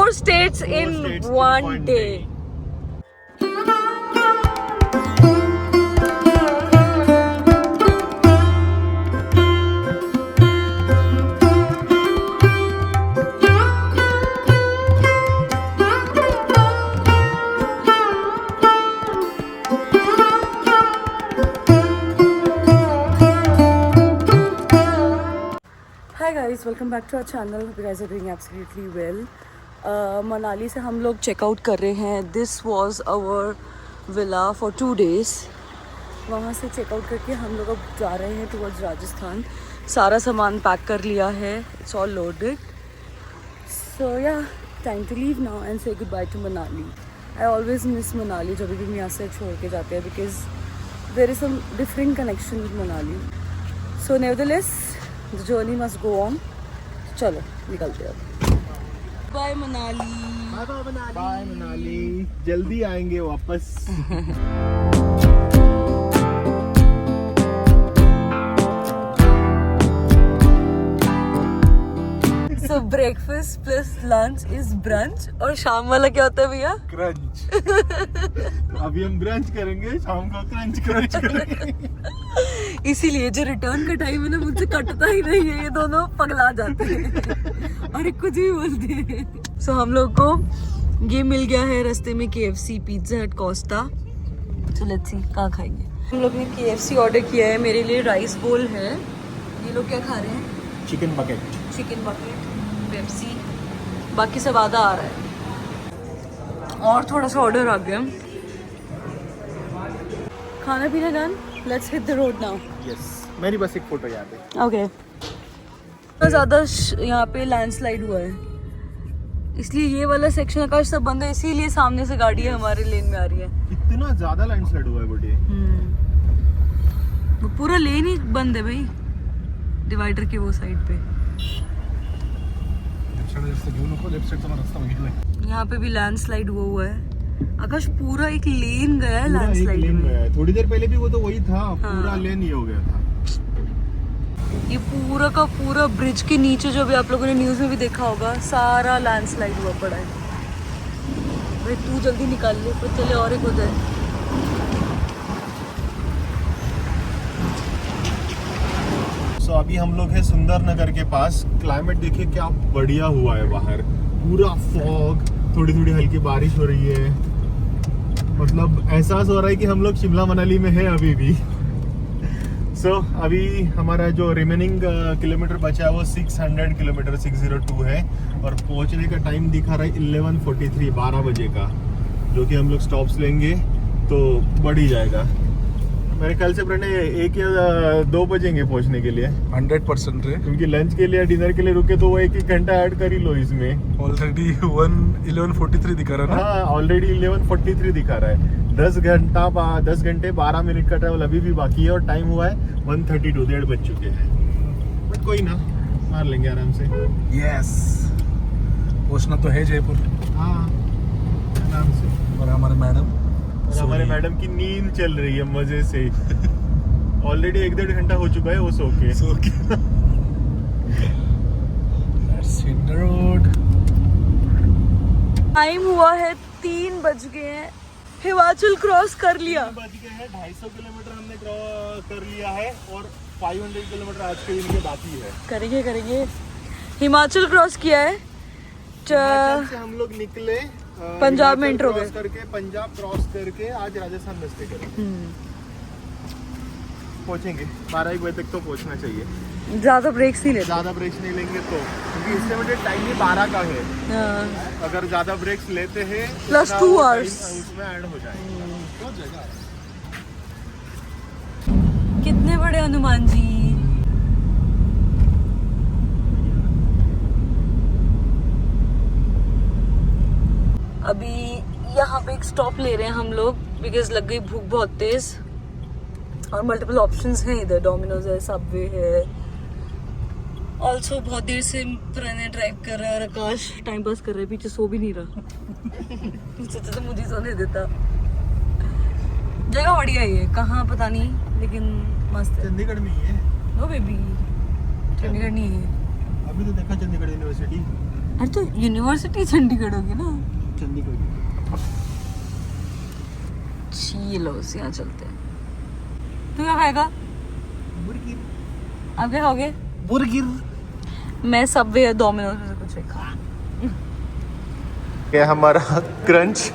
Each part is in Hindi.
4 states in one day. Hi guys, welcome back to our channel. Hope you guys are doing absolutely well. Manali से हम लोग चेकआउट कर रहे हैं. This was our villa for 2 days. वहाँ से चेकआउट करके हम लोग अब जा रहे हैं टुवर्ड्स राजस्थान. सारा सामान पैक कर लिया है. It's all loaded. So yeah, time to leave now and say goodbye to Manali. I always miss Manali जब भी हम यहाँ से छोड़ के जाते हैं because there is some different connection with Manali. So nevertheless, the journey must go on. चलो निकलते हैं अब. बाय मनाली. बाय मनाली. जल्दी आएंगे वापस. So breakfast plus lunch is brunch. और शाम वाला क्या होता है भैया? क्रंच. अभी हम ब्रंच करेंगे, शाम को क्रंच करेंगे. इसीलिए जो रिटर्न का टाइम है ना मुझसे कटता ही नहीं है. ये दोनों पगला जाते हैं और कुछ भी बोलते हैं. सो हम लोग को ये मिल गया है रास्ते में KFC, पिज्जा हट, कोस्टा. सो लेट्स सी कहाँ खाएंगे. हम लोग ने KFC ऑर्डर किया है. मेरे लिए राइस बोल है. ये लोग क्या खा रहे हैं? चिकन बकेट, पेप्सी, बाकी सब आधा आ रहा है. और थोड़ा सा ऑर्डर आ गया. खाना पीना done. Let's hit the road now. Yes. मेरी बस एक फोटो याद है. ओके. इतना ज़्यादा यहाँ पे लैंडस्लाइड हुआ है इसलिए ये वाला सेक्शन आकाश सब बंद है. इसीलिए सामने से गाड़ी हमारे लेन में आ रही है. इतना ज्यादा लैंडस्लाइड हुआ है बड़ी. वो पूरा लेन ही बंद है भाई, डिवाइडर के वो साइड पे. यहाँ पे भी लैंडस्लाइड हुआ है. आकाश पूरा एक लेन गया है लैंडस्लाइड में. थोड़ी देर पहले भी वो तो वही था. पूरा लेन ही हो गया था. ये पूरा का पूरा ब्रिज के नीचे जो भी आप लोगों ने न्यूज़ में भी देखा होगा सारा लैंडस्लाइड हुआ पड़ा है. भाई तू जल्दी निकाल ले पर चले और एक हो जाए. सो अभी हम लोग हैं सुंदरनगर के पास. क्लाइमेट देखिए क्या बढ़िया हुआ है बाहर. पूरा फॉग, थोड़ी थोड़ी हल्की बारिश हो रही है. मतलब एहसास हो रहा है कि हम लोग शिमला मनाली में है अभी भी. सो अभी हमारा जो रिमेनिंग किलोमीटर बचा है वो 600 किलोमीटर 602 है. और पहुंचने का टाइम दिखा रहा है 11:43, 12 बजे का. जो कि हम लोग स्टॉप्स लेंगे तो बढ़ ही जाएगा. मेरे ख्याल से प्रणय 1 या 2 बजेंगे पहुंचने के लिए. 100% है क्योंकि लंच के लिए डिनर के लिए रुके तो वो 1 घंटा ऐड कर ही लो इसमें. ऑलरेडी 11:43 दिखा रहा है ना. हाँ ऑलरेडी 11:43 दिखा रहा है. 10 घंटे 12 मिनट का ट्रैवल अभी भी बाकी है. और टाइम हुआ है 1:32, 1:30 बज चुके हैं. बट कोई ना, मार लेंगे आराम से. यस, पहुंचना तो है जयपुर. हाँ आराम से. और हमारे मैडम की नींद चल रही है मजे से. ऑलरेडी 1-1.5 घंटा हो चुका है वो सो के. Let's hit the road. Time हुआ है 3 बज गए हैं. हिमाचल क्रॉस कर लिया. 250 किलोमीटर हमने कर लिया है. और 500 किलोमीटर आज के दिन के बाकी है. करेंगे. हिमाचल क्रॉस किया है. हिमाचल से हम लोग निकले पंजाब में इंटर हो गए. पंजाब क्रॉस करके आज राजस्थान रास्ते करेंगे. पहुंचेंगे 12-1 बजे तक तो पहुंचना चाहिए. ज्यादा ब्रेक्स नहीं लेते. ज्यादा ब्रेक्स नहीं लेंगे तो, क्योंकि इससे टाइम ही 12 का है. अगर ज्यादा ब्रेक्स लेते हैं प्लस 2 आवर्स उसमें ऐड हो जाएगा. कितने बड़े हनुमान जी. अभी यहाँ पे एक स्टॉप ले रहे हैं हम लोग बिकॉज लग गई भूख बहुत तेज. और मल्टीपल ऑप्शंस हैं इधर. डोमिनोज है, सबवे है. ऑल्सो बहुत देर से प्रणय ड्राइव कर रहा है और आकाश टाइम पास कर रहा है. पीछे सो भी नहीं रहा. पीछे तो मुझे सोने देता. जगह बढ़िया ही है. कहाँ पता नहीं, लेकिन मस्त है. चंडीगढ़ में ही है. नो बेबी, चंडीगढ़ नहीं है. अभी तो देखा चंडीगढ़ यूनिवर्सिटी. अरे तो यूनिवर्सिटी चंडीगढ़ होगी ना। चंडीगढ़। चलो यहाँ चलते हैं। तू क्या खाएगा? बुर्गिर। आप क्या खाओगे? बुर्गिर। मैं सबवे या डोमिनोज में से कुछ एक खा। क्या हमारा क्रंच?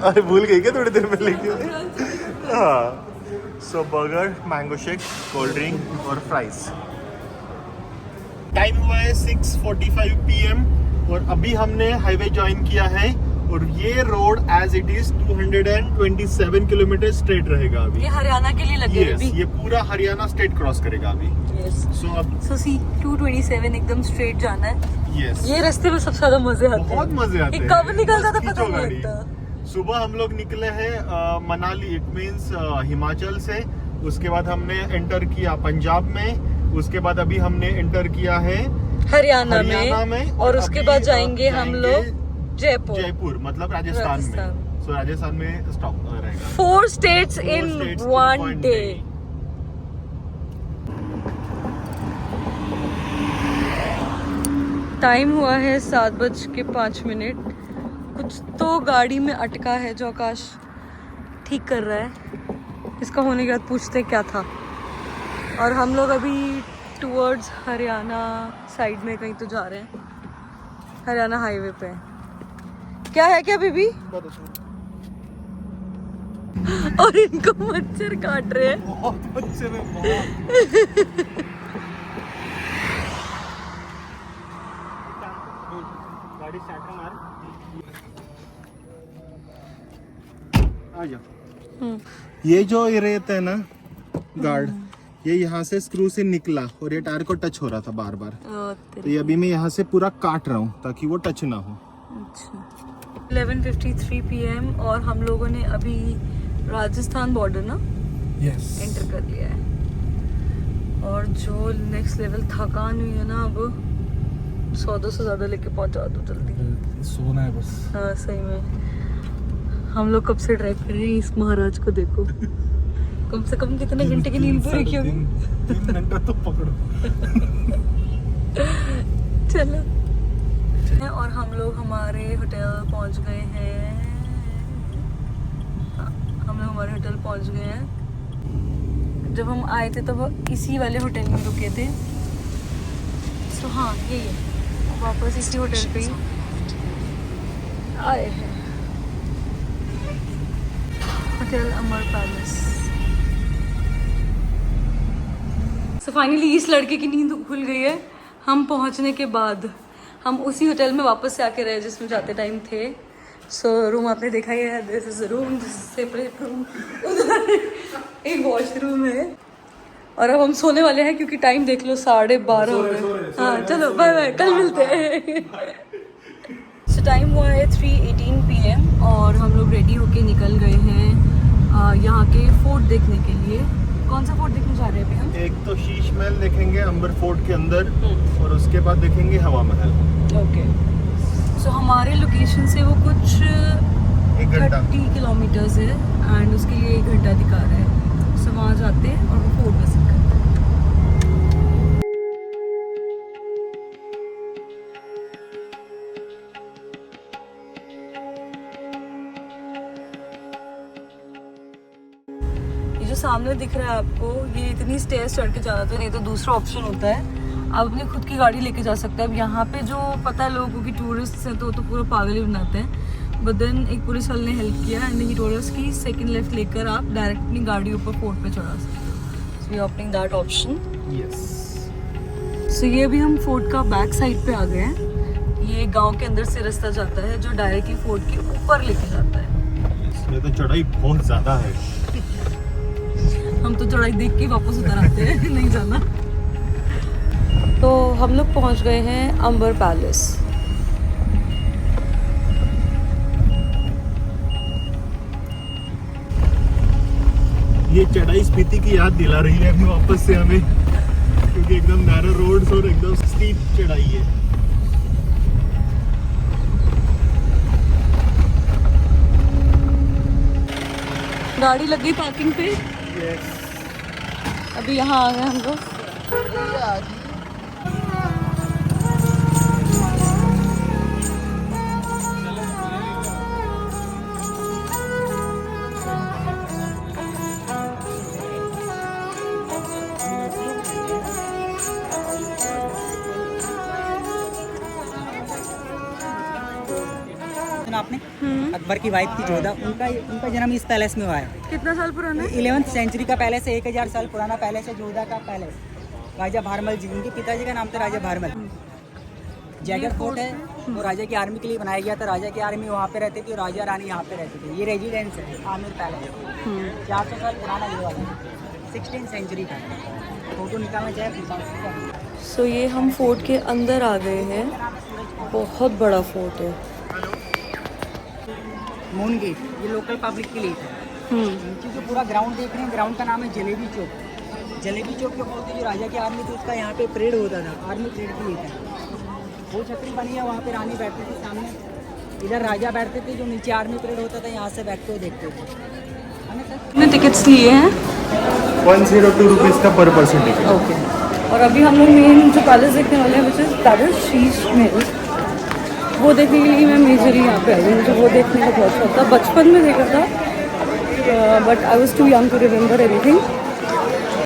अरे भूल गई क्या थोड़ी देर में लेके? हाँ। So burger, mango shake, cold drink और फ्राइज। टाइम हुआ है 6:45 PM और अभी हमने हाईवे ज्वाइन किया है और ये road as it is 227 kilometre straight रहेगा अभी। ये हरियाणा के लिए लगे Yes, ये पूरा हरियाणा स्टेट क्रॉस करेगा अभी। सो अब 227 एकदम स्ट्रेट जाना है। यस ये रास्ते में सबसे ज्यादा मजे आते हैं। बहुत मजे आते ये हैं। कब निकलता था बस पता खींचो नहीं गाड़ी। लगता। सुबह हम लोग निकले हैं मनाली, इट मींस हिमाचल से। उसके बाद हमने एंटर किया पंजाब में। उसके बाद अभी हमने एंटर किया है हरियाणा में और उसके अभी, बाद जाएंगे हम लोग जयपुर। जयपुर मतलब राजस्थान में। सो राजस्थान में स्टॉप रहेगा। 4 states in one day. Time हुआ है 7:05। कुछ तो गाड़ी में अटका है जो आकाश ठीक कर रहा है। इसका होने के बाद पूछते क्या था। और हम लोग अभी टूवर्ड्स हरियाणा साइड में कहीं तो जा रहे हैं। हरियाणा हाईवे पे क्या है क्या बीबी? और इनको मच्छर काट रहे हैं। बहुत मच्छर है, बहुत। गाड़ी स्टार्ट मार। आ जा। ये जो ये रहता है ना गार्ड, ये यहाँ से स्क्रू से निकला और ये टायर को टच हो रहा था बार बार। तो ये अभी मैं यहाँ से पूरा काट रहा हूँ ताकि वो टच ना हो। अच्छा 11:53 PM और हम लोगों ने अभी राजस्थान बॉर्डर ना यस एंटर कर लिया है। और जो नेक्स्ट लेवल थकान हुई है ना, अब 100 से ज्यादा लेके पहुंचा दो जल्दी। सोना है बस। हाँ सही में। हम लोग कब से ड्राइव कर रहे हैं, इस महाराज को देखो। कम से कम कितने घंटे की नींद पूरी की होगी? 3 घंटा तो पकड़ो। चलो। और हम लोग हमारे होटल पहुंच गए हैं। हम लोग हमारे होटल पहुंच गए हैं। जब हम आए थे तब इसी वाले होटल में रुके थे। तो हाँ यही है, वापस इसी होटल पे ही आए हैं। होटल अमर पैलेस। सो फाइनली इस लड़के की नींद खुल गई है। हम पहुंचने के बाद हम उसी होटल में वापस से आके रहे जिसमें जाते टाइम थे। सो रूम आपने देखा ही है। This is room, this is separate room. एक वॉशरूम है। और अब हम सोने वाले हैं क्योंकि टाइम देख लो 12:30 हो गए। हाँ चलो बाय बाय, कल मिलते हैं। सो टाइम हुआ है 3:18 PM और हम लोग रेडी होके निकल गए हैं यहाँ के फोर्ट देखने के लिए। कौन सा फोर्ट देखने जा रहे हैं अभी हम? एक तो शीश महल देखेंगे अंबर फोर्ट के अंदर और उसके बाद देखेंगे हवा महल। ओके। सो हमारे लोकेशन से वो कुछ 1 घंटा 30 किलोमीटर्स है एंड उसके लिए 1 घंटा दिखा रहा है। सो वहाँ जाते हैं और वो फोर्ट विजिट करते हैं। ये जो सामने दिख रहा है आपको, ये इतनी स्टेयर्स चढ़ के जाना था। नहीं तो दूसरा ऑप्शन होता है आप अपनी खुद की गाड़ी लेके जा सकते हैं। अब यहाँ पे जो पता है लोगों की टूरिस्ट हैं तो पूरा पागल ही बनाते हैं। बट देन एक पुलिस वाले ने हेल्प किया एंड ही टोल्ड अस कि सेकंड लेफ्ट लेकर आप डायरेक्ट अपनी गाड़ी ऊपर फोर्ट पे चढ़ा सकते हो। So we are opening that option. Yes. So ये अभी हम फोर्ट का बैक साइड पे आ गए हैं। ये गांव के अंदर से रास्ता जाता है जो डायरेक्टली फोर्ट के ऊपर लेके जाता है। इसमें तो चढ़ाई बहुत ज्यादा है। हम तो चढ़ाई देख के वापस उतर आते हैं। नहीं जाना। तो हम लोग पहुंच गए हैं अंबर पैलेस। ये चढ़ाई स्पीति की याद दिला रही है अभी वापस से हमें, क्योंकि एकदम नैरो रोड्स और एकदम स्टीप चढ़ाई है। गाड़ी लग गई पार्किंग पे। अभी यहाँ आ गए हम लोग। सुना आपने अकबर की वाइफ थी जोधा, उनका जन्म इस पैलेस में हुआ है। कितना साल पुराना है? 11th सेंचुरी का पैलेस है, 1000 साल पुराना पैलेस है जोधा का पैलेस। राजा भारमल जी, उनके पिताजी का नाम था राजा भारमल। जैगर फोर्ट है, वो राजा की आर्मी के लिए बनाया गया था। राजा की आर्मी वहाँ पे रहती थी और राजा रानी यहाँ पे रहते थे। ये रेजिडेंस है आमिर पैलेस, 400 साल पुराना ये वाला, 16th सेंचुरी का। फोटो निकालना चाहे। सो ये हम फोर्ट के अंदर आ गए हैं। बहुत बड़ा फोर्ट है। मून गेट, ये लोकल पब्लिक के लिए था। नीचे जो पूरा ग्राउंड देख रहे हैं, ग्राउंड का नाम है जलेबी चौक। जलेबी चौक के बोलते जो राजा की आर्मी थी उसका यहाँ पे परेड होता था, आर्मी परेड के लिए था। वो छतरी बनी है, वहाँ पे रानी बैठती थी सामने, इधर राजा बैठते थे। जो नीचे आर्मी परेड होता था यहाँ से बैठ के देखते थे। कितने टिकट्स लिए हैं? 102 रुपीज़ का पर पर्सन टिकट। ओके। और अभी हम लोग मेन जो पैलेस देखने वाले हैं, which is palace Sheesh Mahal, वो देखने के लिए मैं मेजरली यहाँ पे आई हूँ। मुझे वो देखने का बहुत शौक था, बचपन में देखा था, but I was too young to remember everything.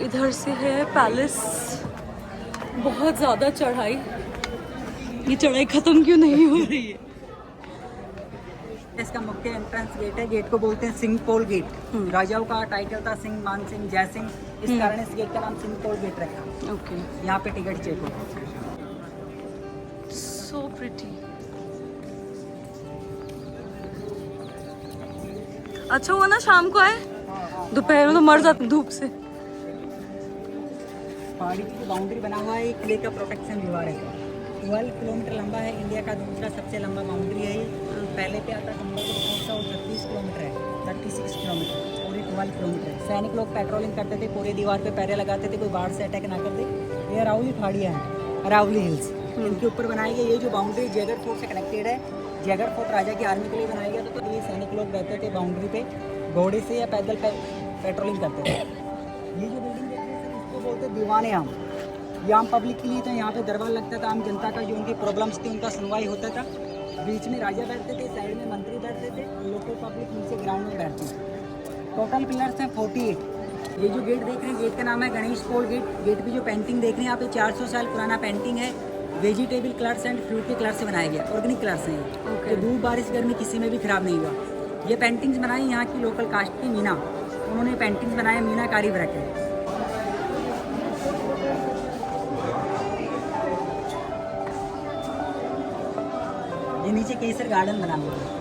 इधर से है पैलेस, बहुत ज़्यादा चढ़ाई। ये चढ़ाई ख़त्म क्यों नहीं हो रही है? इसका मुख्य एंट्रेंस गेट है, गेट को बोलते हैं सिंह पोल गेट। राजाओं का टाइटल था सिंह, मान सिंह, जय सिंह, इस कारण इस गेट का नाम सिंह पोल गेट रखा। ओके। यहाँ पे टिकट चेक हो। So pretty. अच्छा हुआ ना शाम को आए, दोपहर में तो मर जाते धूप से। पहाड़ी की जो बाउंड्री बना हुआ है, किले का प्रोटेक्शन दीवार है। 12 किलोमीटर लंबा है, इंडिया का दूसरा सबसे लंबा बाउंड्री है। पहले पे आता संबलपुर और 36 किलोमीटर है, 36 किलोमीटर और ये 12 किलोमीटर है। सैनिक लोग पेट्रोलिंग करते थे, पूरे दीवार पे पैरे लगाते थे, कोई बाढ़ से अटैक ना कर दे। ये अरावली पहाड़ियाँ हैं, अरावली हिल्स, इनके ऊपर बनाई गई। ये जो बाउंड्री जैगर फोर्ट से कनेक्टेड है, जैगर फोर्ट राजा की आर्मी के लिए बनाया गया था। तो ये सैनिक लोग रहते थे बाउंड्री पे, घोड़े से या पैदल पेट्रोलिंग करते थे। ये जो बिल्डिंग देख रहे हैं इसको बोलते हैं दीवाने आम। ये आम पब्लिक के लिए था, यहाँ पे दरबार लगता था, आम जनता का जो उनकी प्रॉब्लम्स थी उनका सुनवाई होता था। बीच में राजा बैठते थे, साइड में मंत्री बैठते थे, लोकल पब्लिक नीचे ग्राउंड में बैठती थी। टोटल पिलर्स हैं 48। ये जो गेट देख रहे हैं, गेट का नाम है गणेश पोल गेट। गेट की जो पेंटिंग देख रहे हैं यहाँ पे 400 साल पुराना पेंटिंग है। वेजिटेबल कलर्स एंड फ्रूट के कलर से बनाया गया, ऑर्गेनिक कलर्स हैं ये। तो धूप बारिश गर्मी किसी में भी खराब नहीं हुआ। ये पेंटिंग्स बनाई यहाँ की लोकल कास्ट की मीना, उन्होंने पेंटिंग्स बनाए, मीनाकारी वर्क है। ये नीचे केसर गार्डन बना हुआ है।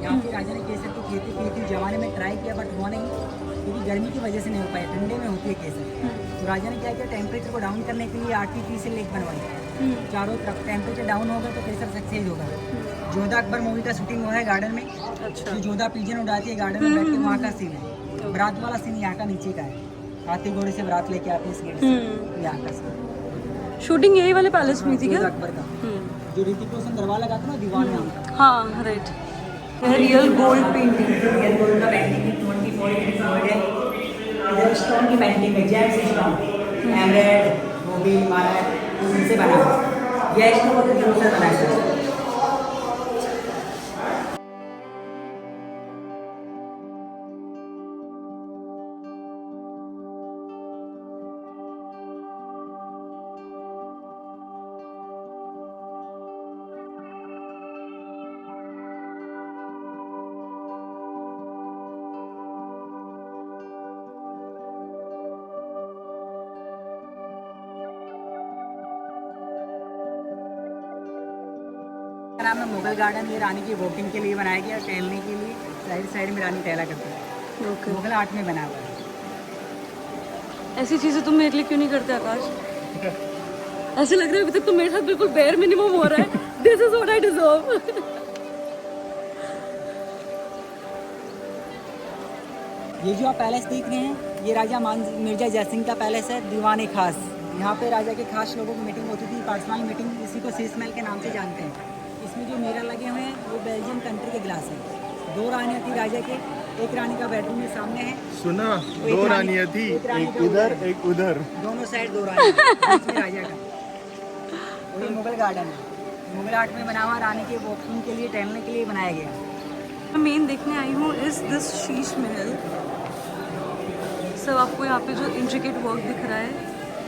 यहाँ पे राजा ने केसर की खेती की थी, जमाने में ट्राई किया बट हुआ नहीं, क्योंकि गर्मी की वजह से नहीं हो पाया। ठंडे में होती है केसर। तो राजा ने क्या किया, टेम्परेचर को डाउन करने के लिए आर्टिफिशियल लेक बनवाई चारों तरफ। टेम्परेचर डाउन होगा तो केसर सक्सेस होगा। जोधा अकबर मूवी का शूटिंग हुआ है गार्डन में। अच्छा। जो जोधा पिजन उड़ाती है गार्डन में बैठ के, वहाँ का सीन है। बरात वाला सीन यहाँ का नीचे का है, हाथी घोड़े से बरात लेके आते हैं इस गेट से, यहाँ का सीन। शूटिंग यही वाले पैलेस में थी क्या? जोधा अकबर का जो ऋतिक रोशन दरबार लगा था ना, दीवान नाम का। हाँ right. Real gold painting, real gold का पेंटिंग 24 है। इधर स्टोन की पेंटिंग है, जेम्स स्टोन, एमरेड, मोबी, मार्बल, उनसे बना हुआ। यह स्टोन बहुत दूर से बनाया है। नाम है मुगल गार्डन। ये रानी की वोटिंग के लिए बनाया गया, टहलने के लिए। साइड साइड में रानी टहला करती है। मुगल आर्ट में बना हुआ है। ऐसी चीज़ें तुम मेरे लिए क्यों नहीं करते आकाश? ऐसे लग रहा है अभी तक तो मेरे साथ बिल्कुल बेयर मिनिमम हो रहा है। This is what I deserve. ये जो आप पैलेस देख रहे हैं, ये राजा मिर्जा जयसिंह का पैलेस है, दीवाने खास। यहाँ पे राजा के खास लोगों की मीटिंग होती थी, पर्सनल मीटिंग। इसी को शीश महल के नाम से जानते हैं। इसमें जो मिरर लगे हुए हैं वो बेल्जियम कंट्री के गिलास हैं। 2 रानियाँ थी राजा के, एक रानी का बेडरूम में सामने है। सुना, 2 रानियाँ थी, एक इधर एक उधर, दोनों साइड 2 रानियाँ, बीच में राजा का। और ये मुगल गार्डन है, मुगल आर्ट में बना हुआ, रानी के वॉकिंग के लिए, टहलने के लिए बनाया गया। मैं मेन देखने आई हूँ इस दिस शीश महल। सब आपको यहाँ पे जो इंट्रिकेट वर्क दिख रहा है,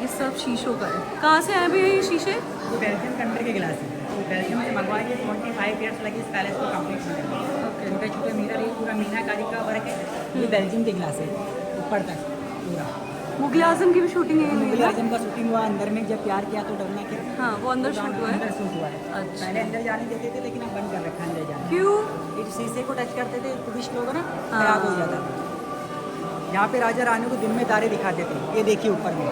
ये सब शीशों का है। कहाँ से आए भैया ये शीशे? ये बेल्जियम कंट्री के गिलास है। बेल्जियम से मंगवाए थे, 25 ईयर्स लगे इस पैलेस को कंप्लीट होने में। छोटे छोटे मिरर, ये पूरा मीनाकारी का वर्क है, ये बेल्जियम के ग्लास है ऊपर तक पूरा। मुगल आजम की भी शूटिंग है मुगल आजम का शूटिंग हुआ अंदर में, जब प्यार किया तो डरना क्या। हाँ, वो अंदर शूट हुआ है। अंदर शूट हुआ है। अच्छा। पहले अंदर जाने देते थे, लेकिन अब बंद कर रखा है अंदर जाने। क्यों? इस शीशे को टच करते थे टूरिस्ट लोग ना, हाँ। खराब हो जाता था। यहाँ पे राजा रानी को दिन में तारे दिखाते थे, ये देखिए ऊपर में।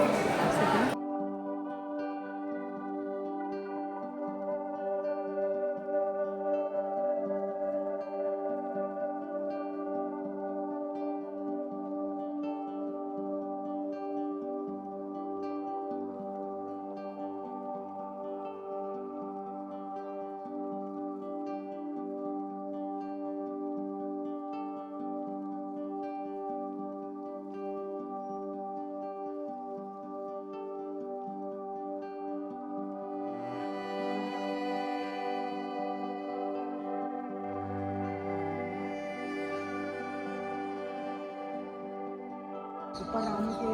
ऊपर रानी के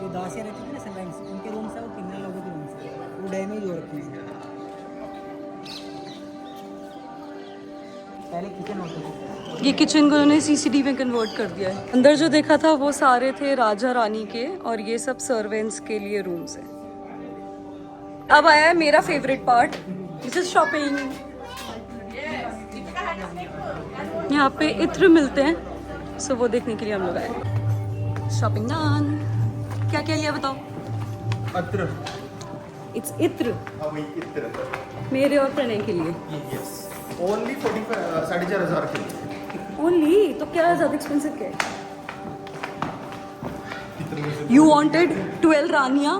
जो दासियाँ रहती थी ना सनराइज, उनके रूम्स है, वो किन्नर लोगों के रूम्स है, वो डैमेज हो रखी है। पहले किचन होते थे। ये किचन को उन्होंने सीसीटीवी में कन्वर्ट कर दिया है। अंदर जो देखा था वो सारे थे राजा रानी के, और ये सब सर्वेंट्स के लिए रूम्स है। अब आया है मेरा favourite part, this is shopping. यहाँ पे इत्र मिलते हैं, सो वो देखने के लिए हम लोग आए। Shopping done. क्या क्या लिया बताओ? अत्र। इट्स इत्र, हाँ वही इत्र। मेरे और प्रणय के लिए यस। ओनली 4,500 के लिए। ओनली। तो क्या ज्यादा एक्सपेंसिव क्या है? You wanted 12 रानियाँ,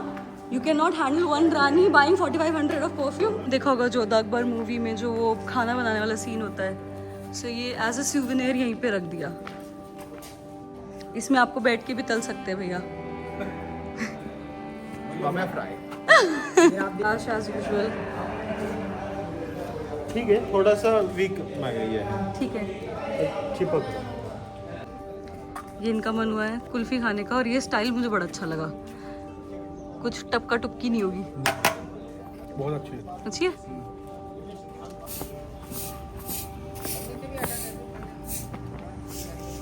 you cannot handle one Rani buying 4,500 of perfume। देखा होगा जोधा अकबर मूवी में जो वो खाना बनाने वाला सीन होता है, सो ये एज अ souvenir यहीं पे रख दिया। इसमें आपको बैठ के भी तल सकते हैं भैया। आज as usual। ठीक है, थोड़ा सा वीक लग रही है। ठीक है। चिपक। ये इनका मन हुआ है कुल्फी खाने का, और ये स्टाइल मुझे बड़ा अच्छा लगा। कुछ टपका टुपकी नहीं होगी। बहुत अच्छी है। अच्छी है।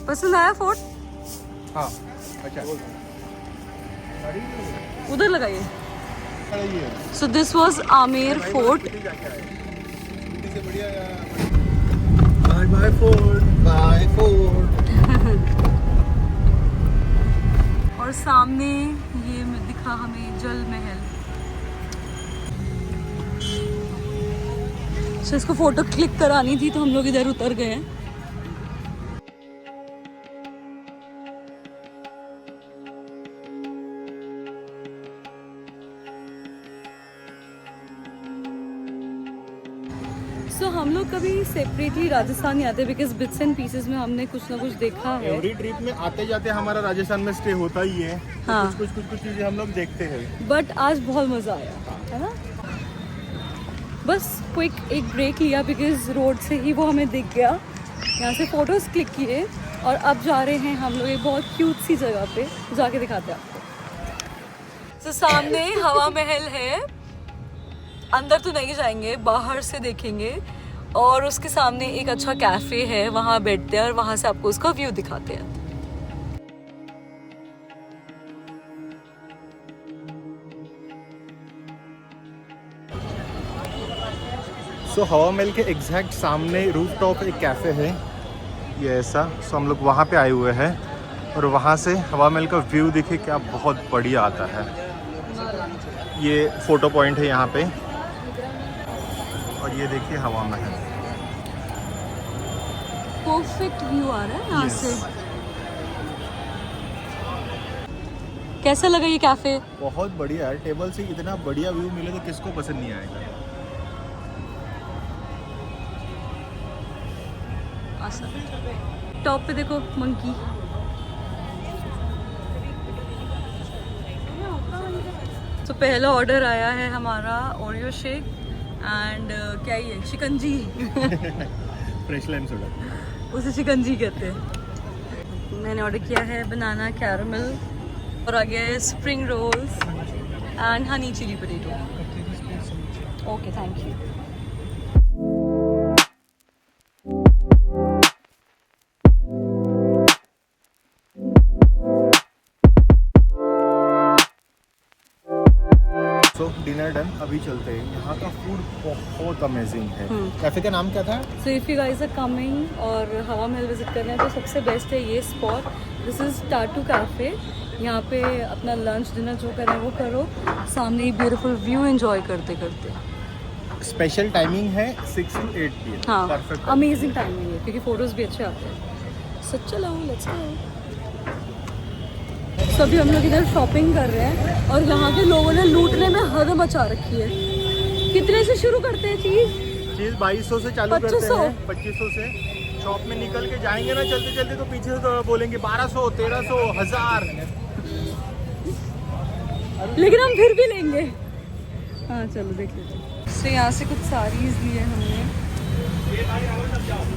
पसंद आया फोर्ट? हाँ अच्छा। उधर लगाइए। So this was Amer fort. Bye bye fort, bye fort. और सामने ये दिखा हमें जल महल। सो इसको फोटो क्लिक करानी थी तो हम लोग इधर उतर गए हैं। सो हम लोग कभी सेपरेटली राजस्थान नहीं आते, बिकॉज बिट्स एंड पीसेस में हमने कुछ ना कुछ देखा है। एवरी ट्रिप में आते जाते हमारा राजस्थान में स्टे होता ही है। हाँ। कुछ चीजें हम लोग देखते हैं। बट आज बहुत मज़ा आया, है ना। बस क्विक एक ब्रेक लिया बिकॉज रोड से ही वो हमें दिख गया। यहाँ से फ़ोटोज़ क्लिक किए और अब जा रहे हैं हम लोग एक बहुत क्यूट सी जगह पे, जाके दिखाते हैं आपको। तो सामने हवा महल है, अंदर तो नहीं जाएंगे, बाहर से देखेंगे। और उसके सामने एक अच्छा कैफ़े है, वहाँ बैठते हैं और वहाँ से आपको उसका व्यू दिखाते हैं। सो हवा महल के एग्जैक्ट सामने रूफटॉप एक कैफ़े है, ये ऐसा। सो हम लोग वहाँ पे आए हुए हैं और वहाँ से हवा महल का व्यू दिखे क्या बहुत बढ़िया आता है। ये फ़ोटो पॉइंट है यहाँ पे, और ये देखिए हवा महल। परफेक्ट व्यू आ रहा है यहाँ से। कैसा लगा ये कैफ़े? बहुत बढ़िया है। टेबल से इतना बढ़िया व्यू मिले तो किसको पसंद नहीं आएगा। टॉप पे देखो मंकी। तो पहला ऑर्डर आया है हमारा ओरियो शेक एंड क्या ही है, शिकंजी। फ्रेश लाइम सोडा, उसे शिकंजी कहते हैं। मैंने ऑर्डर किया है बनाना कैरमल, और आ गया है spring rolls and honey chilli potato. Okay, thank you. Dinner done, अभी चलते हैं। यहाँ का फूड बहुत अमेजिंग है। कैफे का नाम क्या था? So if you guys are coming और हवा महल विजिट करना है तो सबसे बेस्ट है ये स्पॉट। This is टाटू cafe. यहाँ पे अपना लंच डिनर जो करना है वो करो, सामने ही ब्यूटीफुल व्यू एंजॉय करते करते। स्पेशल टाइमिंग है 6 to 8 PM। हाँ, परफेक्ट। अमेजिंग टाइमिंग है क्योंकि फोटोज़ भी अच्छे आते हैं। सो चलो लेट्स गो। तो अभी हम लोग इधर शॉपिंग कर रहे हैं और यहाँ के लोगों ने लूटने में हद मचा रखी है। कितने से शुरू करते हैं चीज़? चीज 2200 से चालू करते 2500? हैं, 2500 से। शॉप में निकल के जाएंगे ना चलते चलते तो पीछे से तो बोलेंगे 1200, 1300, 1000। लेकिन हम फिर भी लेंगे। हाँ चलो देख लेते। तो यहाँ से कुछ साड़ीज लिए हमने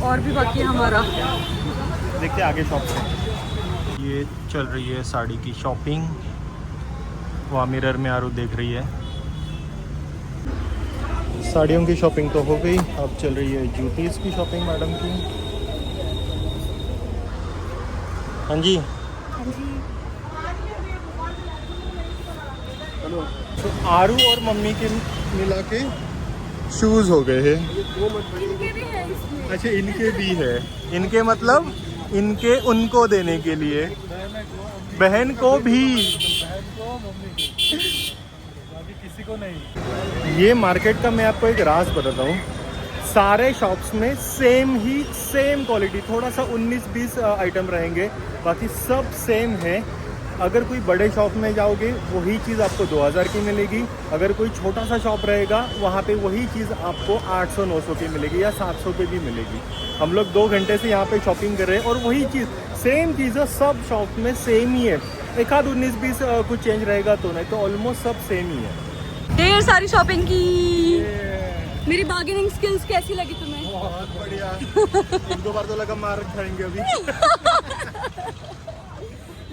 और भी बाकी हमारा। देखते आगे शॉप से। ये चल रही है साड़ी की शॉपिंग। वहाँ मिरर में आरू देख रही है। साड़ियों की शॉपिंग तो हो गई, अब चल रही है जूतीज़ की शॉपिंग मैडम की। हाँ जी। तो आरू और मम्मी के मिला के शूज़ हो गए हैं। इनके भी है इसमें। अच्छा इनके भी है। इनके मतलब इनके उनको देने के लिए, बहन को भी, किसी को नहीं। ये मार्केट का मैं आपको एक राज बताता हूँ। सारे शॉप्स में सेम क्वालिटी, थोड़ा सा 19-20 आइटम रहेंगे, बाकी सब सेम है। अगर कोई बड़े शॉप में जाओगे वही चीज़ आपको 2000 की मिलेगी। अगर कोई छोटा सा शॉप रहेगा वहाँ पे वही चीज़ आपको 800-900 की मिलेगी या 700 की भी मिलेगी। हम लोग 2 घंटे से यहाँ पे शॉपिंग कर रहे हैं और वही चीज़, सेम चीज़ें सब शॉप में सेम ही है। एक आध 19-20 कुछ चेंज रहेगा तो, नहीं तो ऑलमोस्ट सब सेम ही है। ढेर सारी शॉपिंग की। मेरी बार्गेनिंग स्किल्स कैसी लगी तुम्हें? बहुत बढ़िया। 1-2 बार तो लगा मार खाएंगे अभी।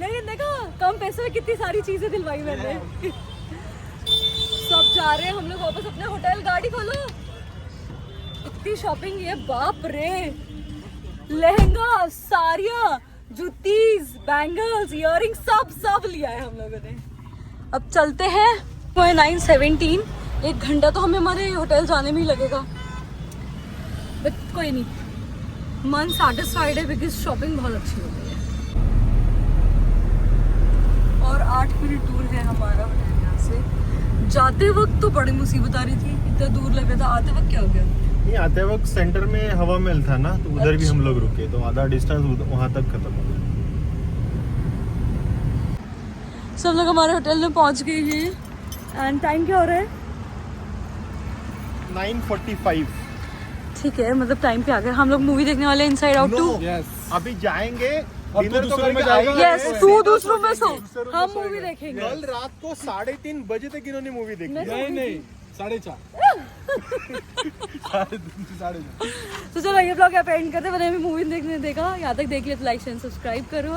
लेकिन देखो कम पैसे में कितनी सारी चीजें दिलवाई मैंने। सब जा रहे हैं हम लोग वापस अपने होटल। गाड़ी खोलो। इतनी शॉपिंग है, बाप रे। लहंगा, साड़ियाँ, जूतीज, बैंगल्स, इयररिंग सब लिया है हम लोगों ने। अब चलते हैं। 9:17। 1 घंटा तो हमें हमारे होटल जाने में ही लगेगा, बट कोई नहीं, मन सेटिस्फाइड है बिकॉज शॉपिंग बहुत अच्छी हो गई है। और 8 मिनट दूर है हमारा होटल यहाँ से। जाते वक्त तो बड़ी मुसीबत आ रही थी, इतना दूर लग रहा था। आते वक्त क्या हो गया? नहीं, आते वक्त सेंटर में हवा महल था ना, तो उधर भी हम लोग रुके, तो आधा डिस्टेंस वहाँ तक खत्म हो गया। सब लोग हमारे होटल में पहुँच गए हैं। एंड टाइम क्या हो रहा है? 9:45। ठीक है, मतलब टाइम पे आ गए। हम लोग मूवी देखने वाले इनसाइड आउट 2। अभी जाएंगे, अब डिनर तू तो दूसरों में करके जाएगा। आएंगे। यस, तू दूसरों में सो, दूसरों हम में मूवी सोएगा। देखेंगे। कल रात को 3:30 बजे तक इन्होंने मूवी देखी मैं- है। नहीं 4:30 4:30। तो चलो ये ब्लॉग यहाँ पे एंड करते हैं। मैंने अभी मूवी देखने देखा, यहाँ तक देख लिया तो लाइक शेयर सब्सक्राइब करो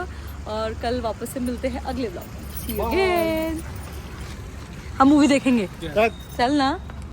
और कल वापस से मिलते हैं अगले ब्लॉग में। See you again। हम मूवी देखेंगे, चल ना।